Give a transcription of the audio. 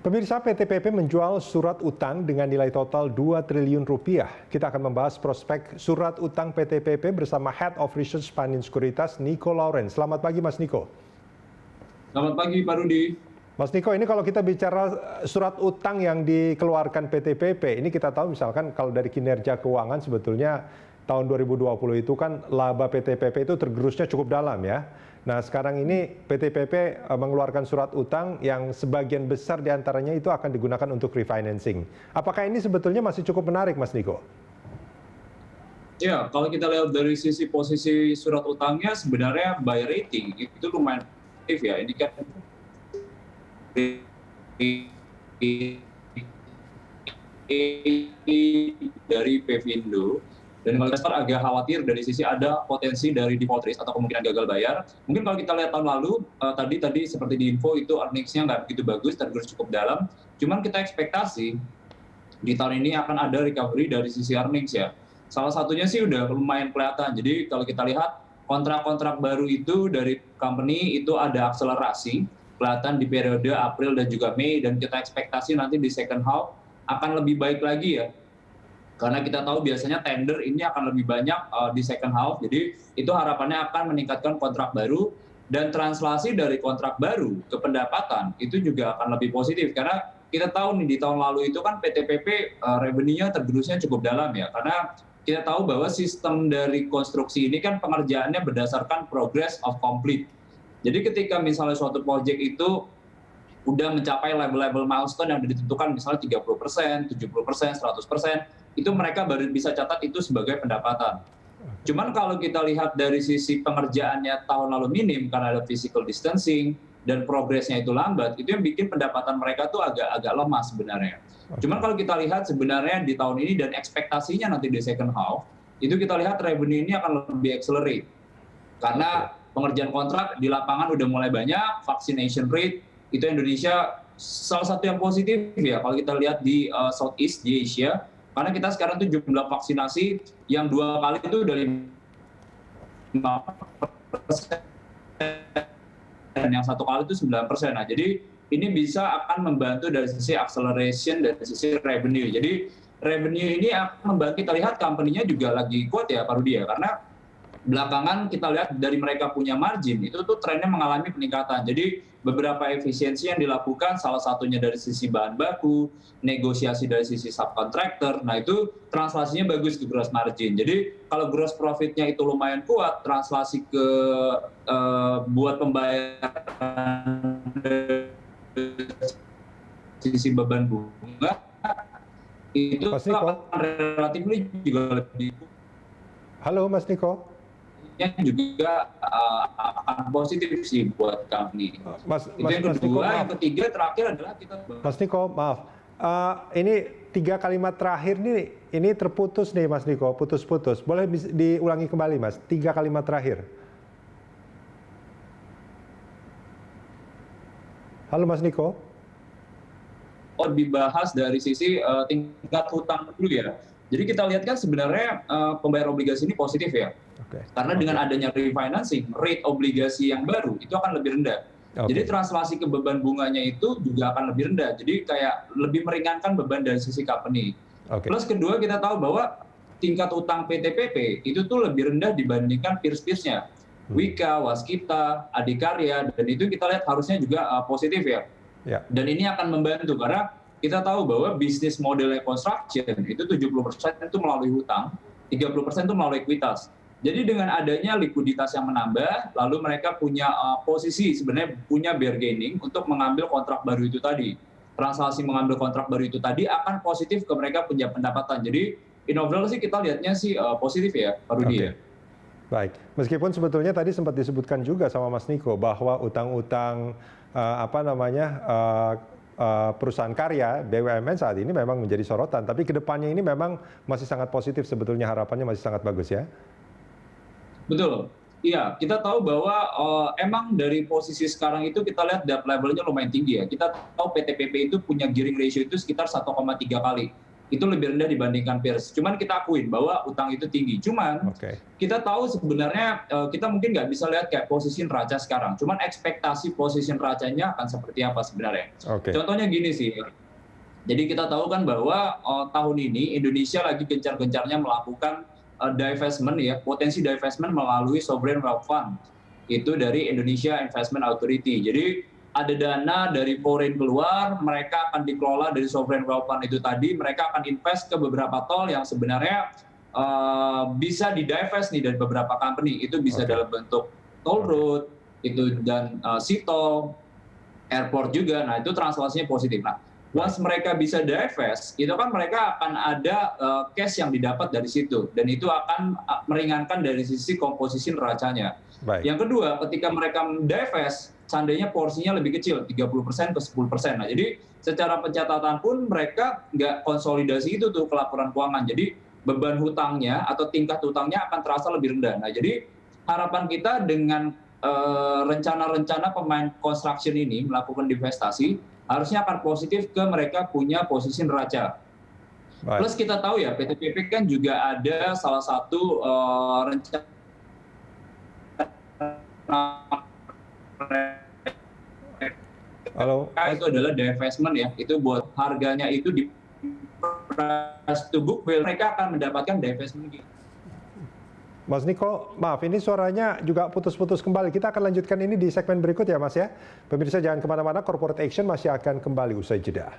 Pemirsa, PT PP menjual surat utang dengan nilai total 2 triliun rupiah. Kita akan membahas prospek surat utang PT PP bersama Head of Research Panin Sekuritas, Niko Lawrence. Selamat pagi, Mas Niko. Selamat pagi, Pak Rudi. Mas Niko, ini kalau kita bicara surat utang yang dikeluarkan PT PP, ini kita tahu misalkan kalau dari kinerja keuangan sebetulnya tahun 2020 itu kan laba PT PP itu tergerusnya cukup dalam ya. Nah sekarang ini PT PP mengeluarkan surat utang yang sebagian besar diantaranya itu akan digunakan untuk refinancing. Apakah ini sebetulnya masih cukup menarik, Mas Niko? Ya, kalau kita lihat dari sisi posisi surat utangnya sebenarnya by rating itu lumayan positif ya. Ini kan dari Pevindo. Dan kalau investor agak khawatir dari sisi ada potensi dari default risk atau kemungkinan gagal bayar. Mungkin kalau kita lihat tahun lalu, tadi seperti di info itu earnings-nya nggak begitu bagus, tergerus cukup dalam. Cuman kita ekspektasi di tahun ini akan ada recovery dari sisi earnings ya. Salah satunya sih udah lumayan kelihatan. Jadi kalau kita lihat kontrak-kontrak baru itu dari company itu ada akselerasi, kelihatan di periode April dan juga Mei, dan kita ekspektasi nanti di second half akan lebih baik lagi ya. Karena kita tahu biasanya tender ini akan lebih banyak di second half, jadi itu harapannya akan meningkatkan kontrak baru, dan translasi dari kontrak baru ke pendapatan itu juga akan lebih positif. Karena kita tahu nih di tahun lalu itu kan PT PP revenue-nya tergerusnya cukup dalam ya, karena kita tahu bahwa sistem dari konstruksi ini kan pengerjaannya berdasarkan progress of complete. Jadi ketika misalnya suatu project itu udah mencapai level-level milestone yang ditentukan misalnya 30%, 70%, 100%, itu mereka baru bisa catat itu sebagai pendapatan. Cuman kalau kita lihat dari sisi pengerjaannya tahun lalu minim karena ada physical distancing dan progresnya itu lambat, itu yang bikin pendapatan mereka tuh agak lemah sebenarnya. Cuman kalau kita lihat sebenarnya di tahun ini dan ekspektasinya nanti di second half, itu kita lihat revenue ini akan lebih accelerate. Karena pengerjaan kontrak di lapangan udah mulai banyak, vaccination rate, itu Indonesia salah satu yang positif ya kalau kita lihat di Southeast, di Asia. Karena kita sekarang tuh jumlah vaksinasi yang 2 kali itu dari 5%, dan yang 1 kali itu 9%. Nah, jadi ini bisa akan membantu dari sisi acceleration dari sisi revenue. Jadi revenue ini akan membantu, kita lihat company-nya juga lagi kuat ya Pak Rudi ya, karena belakangan kita lihat dari mereka punya margin itu tuh trennya mengalami peningkatan. Jadi beberapa efisiensi yang dilakukan, salah satunya dari sisi bahan baku, negosiasi dari sisi subcontractor. Nah itu translasinya bagus ke gross margin. Jadi kalau gross profitnya itu lumayan kuat, translasi ke buat pembayaran sisi beban bunga itu akan relatif juga lebih. Halo Mas Niko. Yang juga akan positif sih buat kami. Itu yang kedua, yang ketiga terakhir adalah kita. Mas Niko, maaf, ini 3 kalimat terakhir nih, ini terputus nih Mas Niko, putus-putus. Boleh diulangi kembali Mas, 3 kalimat terakhir. Halo Mas Niko. Dibahas dari sisi tingkat hutang dulu ya. Jadi kita lihat kan sebenarnya pembayar obligasi ini positif ya. Karena dengan adanya refinancing, rate obligasi yang baru itu akan lebih rendah. Jadi translasi ke beban bunganya itu juga akan lebih rendah. Jadi kayak lebih meringankan beban dari sisi company. Plus kedua kita tahu bahwa tingkat utang PT PP itu tuh lebih rendah dibandingkan peers-peersnya. Wika, Waskita, Adikarya, dan itu kita lihat harusnya juga positif ya. Dan ini akan membantu karena kita tahu bahwa bisnis modelnya construction itu 70% itu melalui hutang, 30% itu melalui ekuitas. Jadi dengan adanya likuiditas yang menambah, lalu mereka punya posisi sebenarnya punya bargaining untuk mengambil kontrak baru itu tadi. Transaksi mengambil kontrak baru itu tadi akan positif ke mereka punya pendapatan. Jadi in overall sih kita lihatnya sih positif ya Pak Rudi. Baik, meskipun sebetulnya tadi sempat disebutkan juga sama Mas Niko bahwa utang-utang perusahaan karya BUMN saat ini memang menjadi sorotan, tapi kedepannya ini memang masih sangat positif sebetulnya, harapannya masih sangat bagus ya. Betul, iya kita tahu bahwa emang dari posisi sekarang itu kita lihat debt levelnya lumayan tinggi ya. Kita tahu PT PP itu punya gearing ratio itu sekitar 1,3 kali. itu lebih rendah dibandingkan peers. Cuman kita akuin bahwa utang itu tinggi. Cuman kita tahu sebenarnya kita mungkin nggak bisa lihat kayak posisi neraca sekarang. Cuman ekspektasi posisi neracanya akan seperti apa sebenarnya. Contohnya gini sih. Jadi kita tahu kan bahwa tahun ini Indonesia lagi gencar-gencarnya melakukan divestment ya, potensi divestment melalui sovereign wealth fund. Itu dari Indonesia Investment Authority. Jadi ada dana dari foreign keluar, mereka akan dikelola dari sovereign wealth fund itu tadi, mereka akan invest ke beberapa tol yang sebenarnya bisa di-divest nih dari beberapa company, itu bisa dalam bentuk toll road, itu dan sea-tol, airport juga, nah itu translasinya positif. Nah, once mereka bisa divest, itu kan mereka akan ada cash yang didapat dari situ, dan itu akan meringankan dari sisi komposisi neracanya. Yang kedua, ketika mereka divest, seandainya porsinya lebih kecil, 30% ke 10%. Nah, jadi secara pencatatan pun mereka nggak konsolidasi itu tuh ke laporan keuangan. Jadi beban hutangnya atau tingkat hutangnya akan terasa lebih rendah. Nah, jadi harapan kita dengan rencana-rencana pemain construction ini melakukan divestasi, harusnya akan positif ke mereka punya posisi neraca. Plus kita tahu ya, PTPP kan juga ada salah satu rencana itu adalah divestment ya, itu buat harganya itu di price to book value, mereka akan mendapatkan divestment. Mas Niko, maaf ini suaranya juga putus-putus kembali. Kita akan lanjutkan ini di segmen berikut ya Mas ya. Pemirsa jangan kemana-mana, Corporate Action masih akan kembali usai jeda.